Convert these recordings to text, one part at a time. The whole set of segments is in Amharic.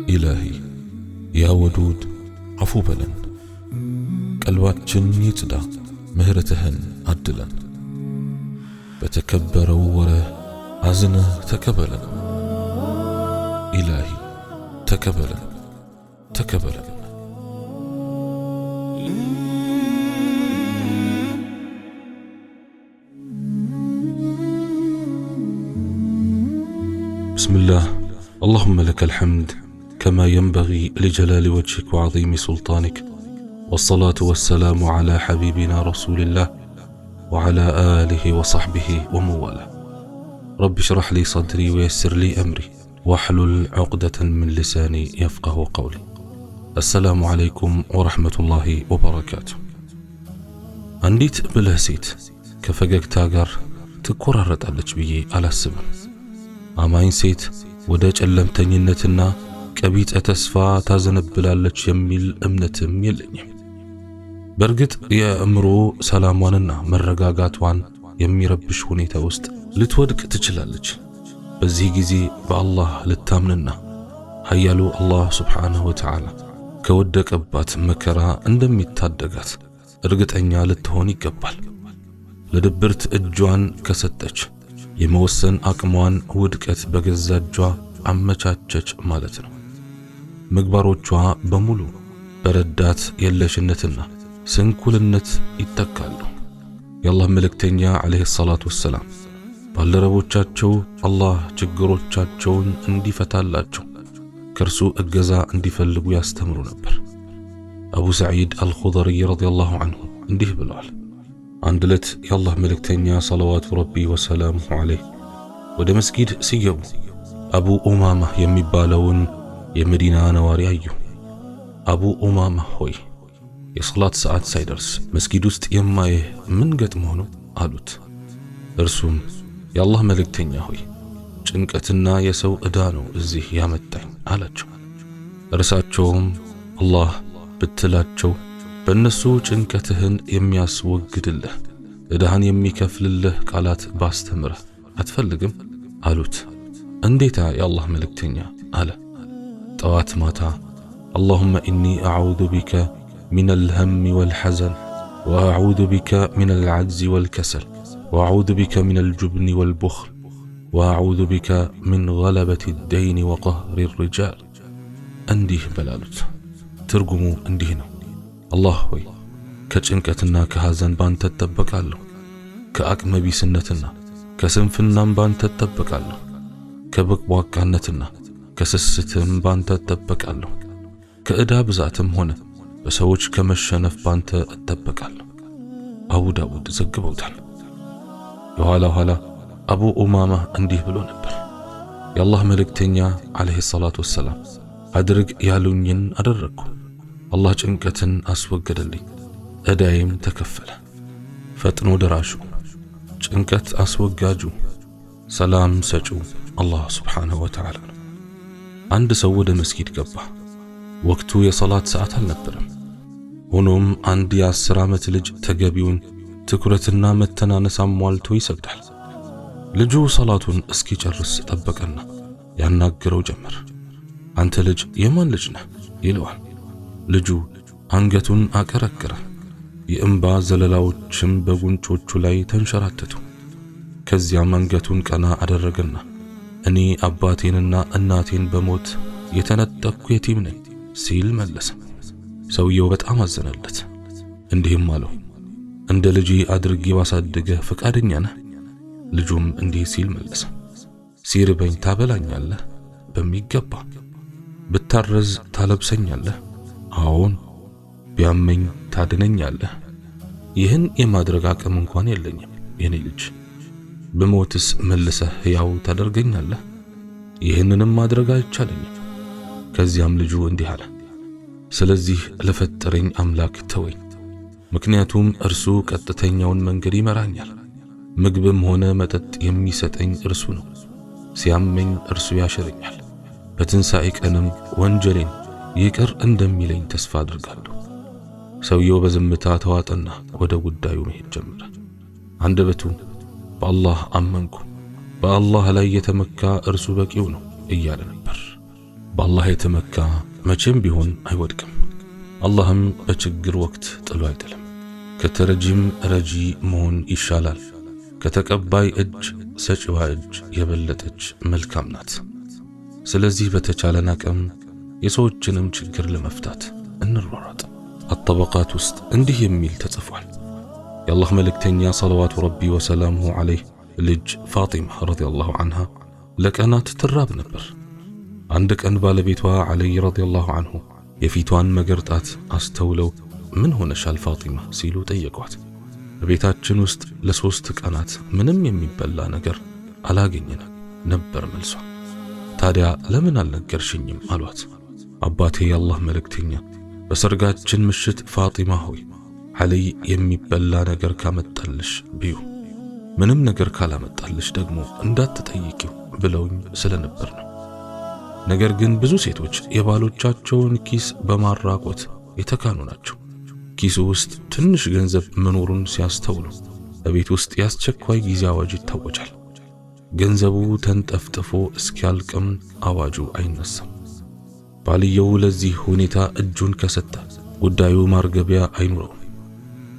إلهي يا ودود عفو بلن قلباتችን ይጽዳ ምህረትህን አድለን በተከበረው ወርህ አዝነህ ተቀበለን ኢላሂ ተቀበለን ተቀበለን بسم الله اللهم لك الحمد كما ينبغي لجلال وجهك وعظيم سلطانك والصلاة والسلام على حبيبنا رسول الله وعلى آله وصحبه ومواله رب اشرح لي صدري ويسر لي أمري واحلل عقدة من لساني يفقه قولي السلام عليكم ورحمة الله وبركاته عنديت بلهسيت كفقك تاقر تكررت على جبيي على السبب አማኝ ሴት ወደ ጨለምተኝነትና ቀቢጸ ተስፋ ታዘነብላለች የሚል እምነትም የለኝም። በርግጥ የአእምሮ ሰላሟንና መረጋጋቷን የሚረብሽ ሁኔታ ውስጥ ልትወድቅ ትችላለች። በዚህ ጊዜ በአላህ ልታምንና ኃያሉ አላህ ሱብሓነሁ ወተዓላ ከወደቀባት መከራ እንደሚታደጋት እርግጠኛ ልትሆን ይገባል። ለድብርት እጇን ከሰጠች የመወሰን አቅሟን ውድቀት በገዛ እጇ አመቻቸች ማለት ነው። ምግባሮቿ በሙሉ በረዳት የለሽነትና ስንኩልነት ይተካሉ። የአላህ መልእክተኛ አለይሂ ሰላቱ ወሰላም ባልደረቦቻቸው አላህ ችግሮቻቸውን እንዲፈታላቸው ከእርሱ እገዛ እንዲፈልጉ ያስተምሩ ነበር። አቡ ሰዒድ አልኹድሪ ረዲየላሁ ዐንሁ እንዲህ ብለዋል። አንድ ዕለት የአላህ መልእክተኛ ሰለዋቱ ረቢ ወሰላሙሁ ዐለይህ ወደ መስጊድ ሲገቡ አቡ ኡማማ የሚባለውን የመዲና ነዋሪ አዩ። አቡ ኡማማ ሆይ የሰላት ሰዓት ሳይደርስ መስጊድ ውስጥ የማይህ ምን ገጥሞህ ነው አሉት። እርሱም የአላህ መልእክተኛ ሆይ ጭንቀትና የሰው ዕዳ ነው እዚህ ያመጣኝ አላቸው። እርሳቸውም አላህ ብትላቸው በእነሱ ጭንቀትህን የሚያስወግድልህ ዕዳህን የሚከፍልልህ ቃላት ባስተምረህ አትፈልግም አሉት። እንዴታ የአላህ መልእክተኛ አለ። ጠዋት ማታ اللهم إني أعوذ بك من الهم والحزن وأعوذ بك من العجز والكسل وأعوذ بك من الجبن والبخل وأعوذ بك من غلبة الدين وقهر الرجال أنديه بلالت ترجموا أنديهنا الله ሆይ ከጭንቀትና ከሐዘን ባንተ ተጠበቃለሁ ከአቅመ ቢስነትና ከስንፍናም ባንተ ተጠበቃለሁ ከበቅቧቃነትና ከስስትም ባንተ ተጠበቃለሁ ከዕዳ ብዛትም ሆነ በሰዎች ከመሸነፍ ባንተ እጠበቃለሁ። አቡ ዳውድ ዘግበውታል። የኋላ አቡ ኡማማ እንዲህ ብሎ ነበር። የአላህ መልእክተኛ አለይሂ ሰላቱ ወሰላም አድርግ ያሉኝን አደረግኩ። አላህ ጭንቀትን አስወገደልኝ፣ ዕዳዬም ተከፈለ። ፈጥኖ ደራሹ፣ ጭንቀት አስወጋጁ፣ ሰላም ሰጪው አላህ ሱብሓነሁ ወተዓላ ነው። አንድ ሰው ወደ መስጊድ ገባ። ወቅቱ የሰላት ሰዓት አልነበረም። ሆኖም አንድ የ10 ዓመት ልጅ ተገቢውን ትኩረትና መተናነስ አሟልቶ ይሰግዳል። ልጁ ሰላቱን እስኪጨርስ ጠበቀና ያናገረው ጀመር። አንተ ልጅ የማን ልጅ ነህ ይለዋል። ልጁ አንገቱን አቀረቀረ። የእንባ ዘለላዎችም በጉንጮቹ ላይ ተንሸራተቱ። ከዚያም አንገቱን ቀና አደረገና እኔ አባቴንና እናቴን በሞት የተነጠቅኩ የቲም ነኝ ሲል መለሰ። ሰውየው በጣም አዘነለት። እንዲህም አለው፣ እንደ ልጄ አድርጌ ባሳድገህ ፈቃደኛ ነህ? ልጁም እንዲህ ሲል መለሰ፣ ሲርበኝ ታበላኛለህ? በሚገባ። ብታረዝ ታለብሰኛለህ? አዎን። ቢያመኝ ታድነኛለህ? ይህን የማድረግ አቅም እንኳን የለኝም የኔ ልጅ። በሞትስ መልሰህ ሕያው ታደርገኛለህ? ይህንንም ማድረግ አይቻለኝም። ከዚያም ልጁ እንዲህ አለ፣ ስለዚህ ለፈጠረኝ አምላክ ተወኝ፣ ምክንያቱም እርሱ ቀጥተኛውን መንገድ ይመራኛል። ምግብም ሆነ መጠጥ የሚሰጠኝ እርሱ ነው። ሲያመኝ እርሱ ያሽረኛል። በትንሣኤ ቀንም ወንጀሌን ይቅር እንደሚለኝ ተስፋ አድርጋለሁ። ሰውየው በዝምታ ተዋጠና ወደ ጉዳዩ መሄድ ጀመረ። አንደበቱ በአላህ አመንኩ፣ በአላህ ላይ የተመካ እርሱ በቂው ነው እያለ ነበር። በአላህ የተመካ መቼም ቢሆን አይወድቅም። አላህም በችግር ወቅት ጥሎ አይጥልም። ከተረጂም ረጂ መሆን ይሻላል። ከተቀባይ እጅ ሰጪዋ እጅ የበለጠች መልካም ናት። ስለዚህ በተቻለን አቅም የሰዎችንም ችግር ለመፍታት እንሯሯጥ። አጠበቃት ውስጥ እንዲህ የሚል ተጽፏል። የአላህ መልእክተኛ ሰለዋቱ ረቢ ወሰላሙሁ ዐለይህ ልጅ ፋጢማ ረዲየላሁ ዐንሃ ለቀናት ትራብ ነበር። አንድ ቀን ባለቤቷ ዐሊ ረዲየላሁ ዐንሁ የፊቷን መገርጣት አስተውለው ምን ሆነሻል ፋጢማ ሲሉ ጠየቋት። በቤታችን ውስጥ ለ3 ቀናት ምንም የሚበላ ነገር አላገኘንም ነበር መልሷ። ታዲያ ለምን አልነገርሽኝም አሏት። አባቴ የአላህ መልእክተኛ በሰርጋችን ምሽት ፋጢማ ሆይ ዐሊ የሚበላ ነገር ካመጣልሽ ብዩ፣ ምንም ነገር ካላመጣልሽ ደግሞ እንዳትጠይቂው ብለውኝ ስለነበር ነው። ነገር ግን ብዙ ሴቶች የባሎቻቸውን ኪስ በማራቆት የተካኑ ናቸው። ኪሱ ውስጥ ትንሽ ገንዘብ መኖሩን ሲያስተውሉ በቤት ውስጥ የአስቸኳይ ጊዜ አዋጅ ይታወጃል። ገንዘቡ ተንጠፍጥፎ እስኪያልቅም አዋጁ አይነሳም። ባልየው ለዚህ ሁኔታ እጁን ከሰጠ ጉዳዩ ማርገቢያ አይኖረውም።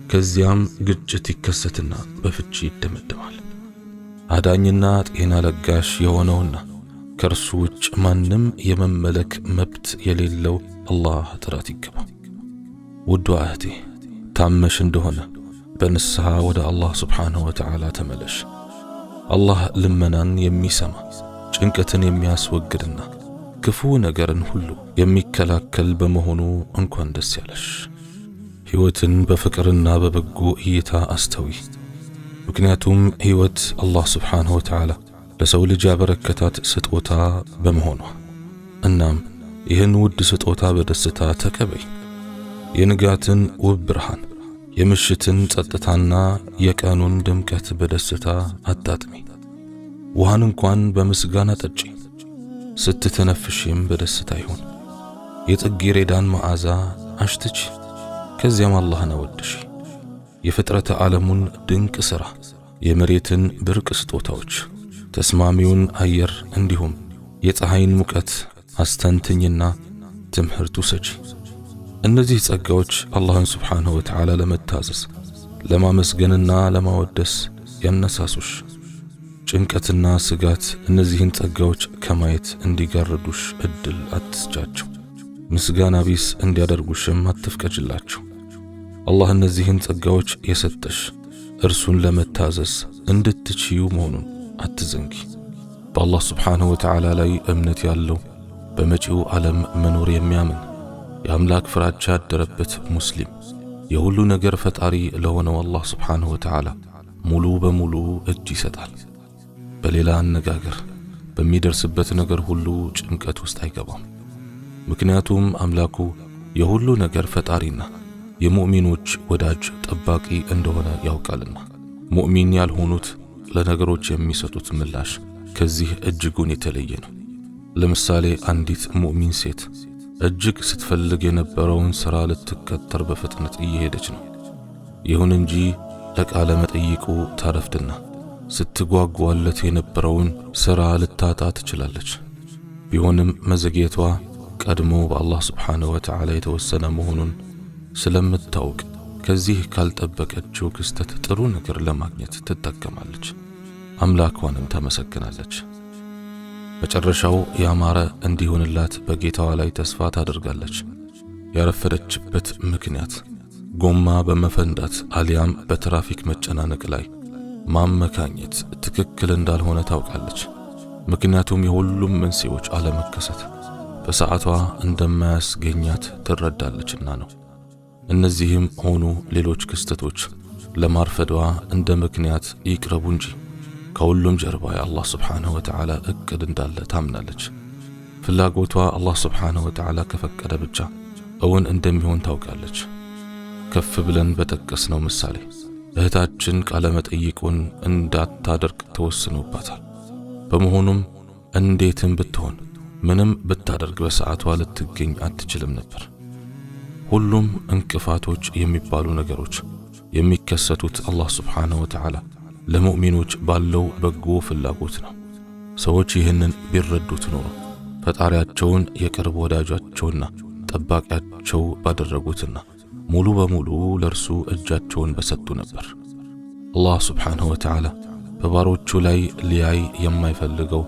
ከዚያም ግጭት ይከሰትና በፍቺ ይደመደማል። አዳኝና ጤና ለጋሽ የሆነውና ከእርሱ ውጭ ማንም የመመለክ መብት የሌለው አላህ ጥራት ይገባ። ውዷ እህቴ ታመሽ እንደሆነ በንስሐ ወደ አላህ ስብሓንሁ ወተዓላ ተመለሽ። አላህ ልመናን የሚሰማ ጭንቀትን የሚያስወግድና ክፉ ነገርን ሁሉ የሚከላከል በመሆኑ እንኳን ደስ ያለሽ። ሕይወትን በፍቅርና በበጎ እይታ አስተዊ። ምክንያቱም ሕይወት አላህ ስብሓንሁ ወተዓላ ለሰው ልጅ ያበረከታት ስጦታ በመሆኗ። እናም ይህን ውድ ስጦታ በደስታ ተቀበይ። የንጋትን ውብ ብርሃን፣ የምሽትን ጸጥታና የቀኑን ድምቀት በደስታ አጣጥሚ። ውሃን እንኳን በምስጋና ጠጪ። ስትተነፍሽም በደስታ ይሁን። የጽጌረዳን መዓዛ አሽትች። ከዚያም አላህን አወድሺ። የፍጥረተ ዓለሙን ድንቅ ሥራ፣ የመሬትን ብርቅ ስጦታዎች፣ ተስማሚውን አየር እንዲሁም የፀሐይን ሙቀት አስተንትኝና ትምህርት ውሰጂ። እነዚህ ጸጋዎች አላህን ስብሓንሁ ወተዓላ ለመታዘዝ ለማመስገንና ለማወደስ ያነሳሱሽ። ጭንቀትና ስጋት እነዚህን ጸጋዎች ከማየት እንዲጋርዱሽ እድል አትስጫቸው። ምስጋና ቢስ እንዲያደርጉሽም አትፍቀጅላቸው። አላህ እነዚህን ጸጋዎች የሰጠሽ እርሱን ለመታዘዝ እንድትችዩ መሆኑን አትዘንጊ። በአላህ ስብሓንሁ ወተዓላ ላይ እምነት ያለው በመጪው ዓለም መኖር የሚያምን የአምላክ ፍራቻ ያደረበት ሙስሊም የሁሉ ነገር ፈጣሪ ለሆነው አላህ ስብሓንሁ ወተዓላ ሙሉ በሙሉ እጅ ይሰጣል። በሌላ አነጋገር በሚደርስበት ነገር ሁሉ ጭንቀት ውስጥ አይገባም። ምክንያቱም አምላኩ የሁሉ ነገር ፈጣሪና የሙእሚኖች ወዳጅ ጠባቂ እንደሆነ ያውቃልና። ሙእሚን ያልሆኑት ለነገሮች የሚሰጡት ምላሽ ከዚህ እጅጉን የተለየ ነው። ለምሳሌ አንዲት ሙእሚን ሴት እጅግ ስትፈልግ የነበረውን ሥራ ልትቀጠር በፍጥነት እየሄደች ነው። ይሁን እንጂ ለቃለ መጠይቁ ታረፍድና ስትጓጓለት የነበረውን ሥራ ልታጣ ትችላለች። ቢሆንም መዘግየቷ ቀድሞ በአላህ ስብሓንሁ ወተዓላ የተወሰነ መሆኑን ስለምታውቅ ከዚህ ካልጠበቀችው ክስተት ጥሩ ነገር ለማግኘት ትጠቀማለች። አምላኳንም ታመሰግናለች። መጨረሻው ያማረ እንዲሆንላት በጌታዋ ላይ ተስፋ ታደርጋለች። ያረፈደችበት ምክንያት ጎማ በመፈንዳት አሊያም በትራፊክ መጨናነቅ ላይ ማመካኘት ትክክል እንዳልሆነ ታውቃለች። ምክንያቱም የሁሉም መንስኤዎች አለመከሰት በሰዓቷ እንደማያስገኛት ትረዳለችና ነው። እነዚህም ሆኑ ሌሎች ክስተቶች ለማርፈዷ እንደ ምክንያት ይቅረቡ እንጂ ከሁሉም ጀርባ የአላህ ስብሓንሁ ወተዓላ እቅድ እንዳለ ታምናለች። ፍላጎቷ አላህ ስብሓንሁ ወተዓላ ከፈቀደ ብቻ እውን እንደሚሆን ታውቃለች። ከፍ ብለን በጠቀስነው ምሳሌ እህታችን ቃለ መጠይቁን እንዳታደርግ ተወስኖባታል። በመሆኑም እንዴትም ብትሆን ምንም ብታደርግ በሰዓቷ ልትገኝ አትችልም ነበር። ሁሉም እንቅፋቶች የሚባሉ ነገሮች የሚከሰቱት አላህ ስብሓንሁ ወተዓላ ለሙእሚኖች ባለው በጎ ፍላጎት ነው። ሰዎች ይህንን ቢረዱት ኖሮ ፈጣሪያቸውን የቅርብ ወዳጃቸውና ጠባቂያቸው ባደረጉትና ሙሉ በሙሉ ለርሱ እጃቸውን በሰጡ ነበር። አላህ ሱብሓነሁ ወተዓላ በባሮቹ ላይ ሊያይ የማይፈልገው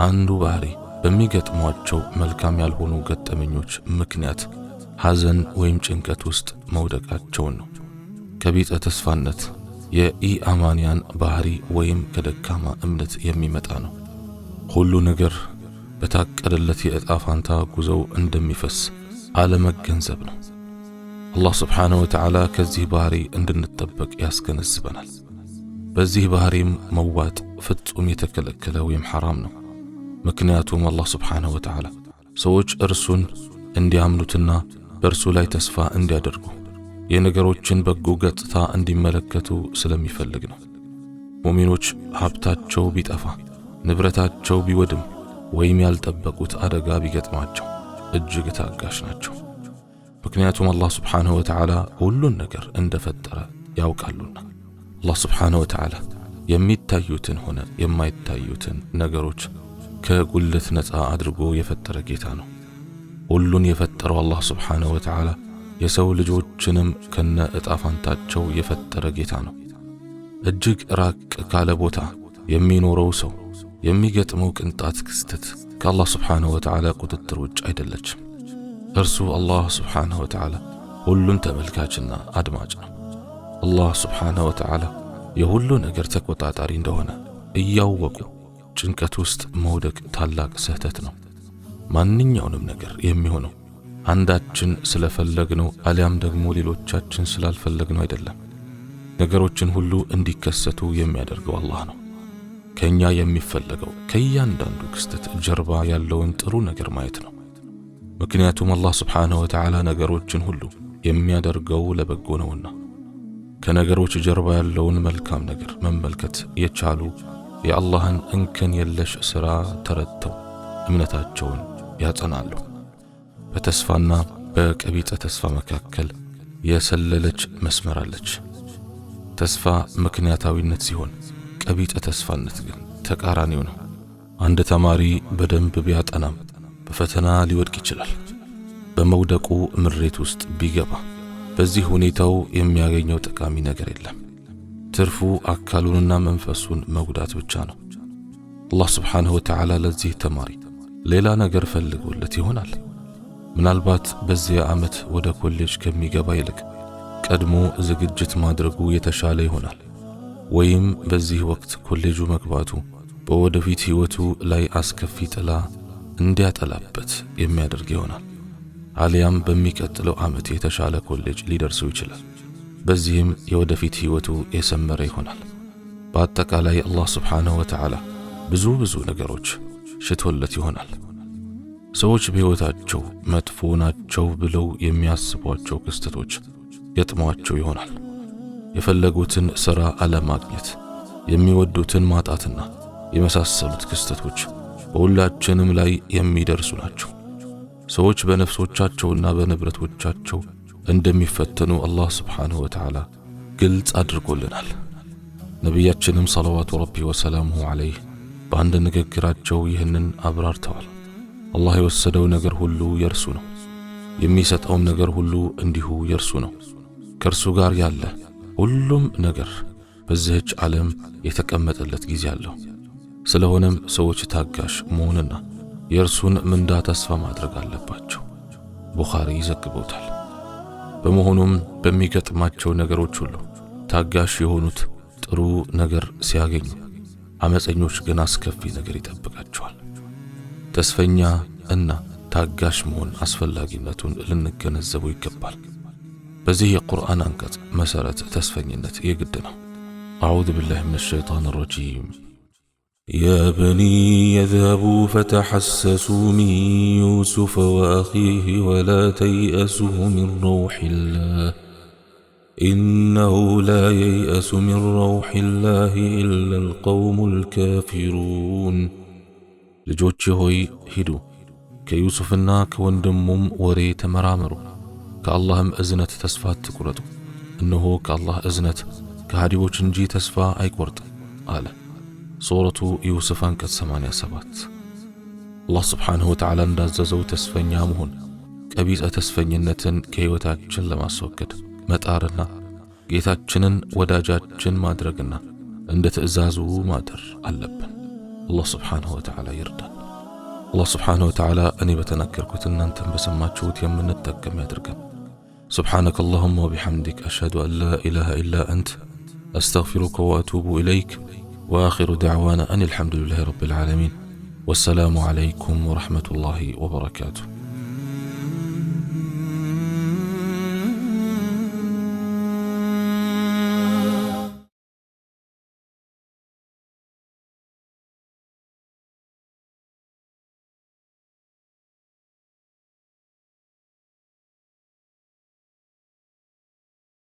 አንዱ ባህሪ በሚገጥሟቸው መልካም ያልሆኑ ገጠመኞች ምክንያት ሐዘን ወይም ጭንቀት ውስጥ መውደቃቸውን ነው። ከቢጸ ተስፋነት የኢአማንያን ባህሪ ወይም ከደካማ እምነት የሚመጣ ነው። ሁሉ ነገር በታቀደለት የዕጣ ፋንታ ጉዞው እንደሚፈስ አለመገንዘብ ነው። አላህ ስብሓነሁ ወተዓላ ከዚህ ባህሪ እንድንጠበቅ ያስገነዝበናል። በዚህ ባህሪም መዋጥ ፍጹም የተከለከለ ወይም ሐራም ነው። ምክንያቱም አላህ ስብሓነሁ ወተዓላ ሰዎች እርሱን እንዲያምኑትና በእርሱ ላይ ተስፋ እንዲያደርጉ የነገሮችን በጎ ገጽታ እንዲመለከቱ ስለሚፈልግ ነው። ሙእሚኖች ሀብታቸው ቢጠፋ፣ ንብረታቸው ቢወድም ወይም ያልጠበቁት አደጋ ቢገጥማቸው እጅግ ታጋሽ ናቸው። ምክንያቱም አላህ ስብሓነሁ ወተዓላ ሁሉን ነገር እንደፈጠረ ያውቃሉና። አላህ ስብሓነሁ ወተዓላ የሚታዩትን ሆነ የማይታዩትን ነገሮች ከጉልት ነፃ አድርጎ የፈጠረ ጌታ ነው። ሁሉን የፈጠረው አላህ ስብሓነሁ ወተዓላ የሰው ልጆችንም ከነ እጣፋንታቸው የፈጠረ ጌታ ነው። እጅግ ራቅ ካለ ቦታ የሚኖረው ሰው የሚገጥመው ቅንጣት ክስተት ከአላህ ስብሓነሁ ወተዓላ ቁጥጥር ውጭ አይደለችም። እርሱ አላህ ስብሓነሁ ወተዓላ ሁሉን ተመልካችና አድማጭ ነው። አላህ ስብሓነሁ ወተዓላ የሁሉ ነገር ተቆጣጣሪ እንደሆነ እያወቁ ጭንቀት ውስጥ መውደቅ ታላቅ ስህተት ነው። ማንኛውንም ነገር የሚሆነው አንዳችን ስለፈለግነው አሊያም ደግሞ ሌሎቻችን ስላልፈለግነው አይደለም። ነገሮችን ሁሉ እንዲከሰቱ የሚያደርገው አላህ ነው። ከኛ የሚፈለገው ከእያንዳንዱ ክስተት ጀርባ ያለውን ጥሩ ነገር ማየት ነው። ምክንያቱም አላህ ስብሓነሁ ወተዓላ ነገሮችን ሁሉ የሚያደርገው ለበጎ ነውና። ከነገሮች ጀርባ ያለውን መልካም ነገር መመልከት የቻሉ የአላህን እንከን የለሽ ሥራ ተረድተው እምነታቸውን ያጸናሉ። በተስፋና በቀቢጸ ተስፋ መካከል የሰለለች መስመር አለች። ተስፋ ምክንያታዊነት ሲሆን ቀቢጸ ተስፋነት ግን ተቃራኒው ነው። አንድ ተማሪ በደንብ ቢያጠናም በፈተና ሊወድቅ ይችላል። በመውደቁ ምሬት ውስጥ ቢገባ በዚህ ሁኔታው የሚያገኘው ጠቃሚ ነገር የለም። ትርፉ አካሉንና መንፈሱን መጉዳት ብቻ ነው። አላህ ስብሓነሁ ወተዓላ ለዚህ ተማሪ ሌላ ነገር ፈልጎለት ይሆናል። ምናልባት በዚያ ዓመት ወደ ኮሌጅ ከሚገባ ይልቅ ቀድሞ ዝግጅት ማድረጉ የተሻለ ይሆናል። ወይም በዚህ ወቅት ኮሌጁ መግባቱ በወደፊት ሕይወቱ ላይ አስከፊ ጥላ እንዲያጠላበት የሚያደርግ ይሆናል። አሊያም በሚቀጥለው ዓመት የተሻለ ኮሌጅ ሊደርሰው ይችላል። በዚህም የወደፊት ሕይወቱ የሰመረ ይሆናል። በአጠቃላይ አላህ ስብሓነሁ ወተዓላ ብዙ ነገሮች ሽቶለት ይሆናል። ሰዎች በሕይወታቸው መጥፎ ናቸው ብለው የሚያስቧቸው ክስተቶች ገጥመዋቸው ይሆናል። የፈለጉትን ሥራ አለማግኘት፣ የሚወዱትን ማጣትና የመሳሰሉት ክስተቶች በሁላችንም ላይ የሚደርሱ ናቸው። ሰዎች በነፍሶቻቸውና በንብረቶቻቸው እንደሚፈተኑ አላህ ስብሓነሁ ወተዓላ ግልጽ አድርጎልናል። ነቢያችንም ሰለዋቱ ረቢ ወሰላሙሁ ዐለይህ በአንድ ንግግራቸው ይህንን አብራርተዋል። አላህ የወሰደው ነገር ሁሉ የርሱ ነው፣ የሚሰጠውም ነገር ሁሉ እንዲሁ የርሱ ነው። ከእርሱ ጋር ያለ ሁሉም ነገር በዚህች ዓለም የተቀመጠለት ጊዜ አለው። ስለሆነም ሰዎች ታጋሽ መሆንና የእርሱን ምንዳ ተስፋ ማድረግ አለባቸው። ቡኻሪ ይዘግበውታል። በመሆኑም በሚገጥማቸው ነገሮች ሁሉ ታጋሽ የሆኑት ጥሩ ነገር ሲያገኙ፣ አመፀኞች ግን አስከፊ ነገር ይጠብቃቸዋል። ተስፈኛ እና ታጋሽ መሆን አስፈላጊነቱን ልንገነዘቡ ይገባል። በዚህ የቁርአን አንቀጽ መሰረት ተስፈኝነት የግድ ነው። አዑዙ ቢላሂ ሚነ ሸይጣን ረጂም يا بني يذهبوا فتحسسوا من يوسف وأخيه ولا تيأسوا من روح الله إنه لا ييأس من روح الله إلا القوم الكافرون ልጆቼ ሆይ ሂዱ፣ ከዩሱፍና ከወንድሙም ወሬ ተመራመሩ፣ ከአላህም እዝነት ተስፋ አትቁረጡ። እነሆ ከአላህ እዝነት ከሃዲዎች እንጂ ተስፋ አይቆርጥም አለ። ሱረቱ ዩሱፍ አንቀጽ 87 አላህ ስብሓንሁ ወተዓላ እንዳዘዘው ተስፈኛ መሆን ቀቢጸ ተስፈኝነትን ከሕይወታችን ለማስወገድ መጣርና ጌታችንን ወዳጃችን ማድረግና እንደ ትእዛዙ ማደር አለብን። አላህ ስብሓንሁ ወተዓላ ይርዳን። አላህ ስብሓንሁ ወተዓላ እኔ በተናገርኩት እናንተን በሰማችሁት የምንጠቀም ያድርገን። سبحانك اللهم وبحمدك أشهد أن لا إله إلا أنت أستغفرك وأتوب إليك وآخر دعوانا أن الحمد لله رب العالمين والسلام عليكم ورحمة الله وبركاته.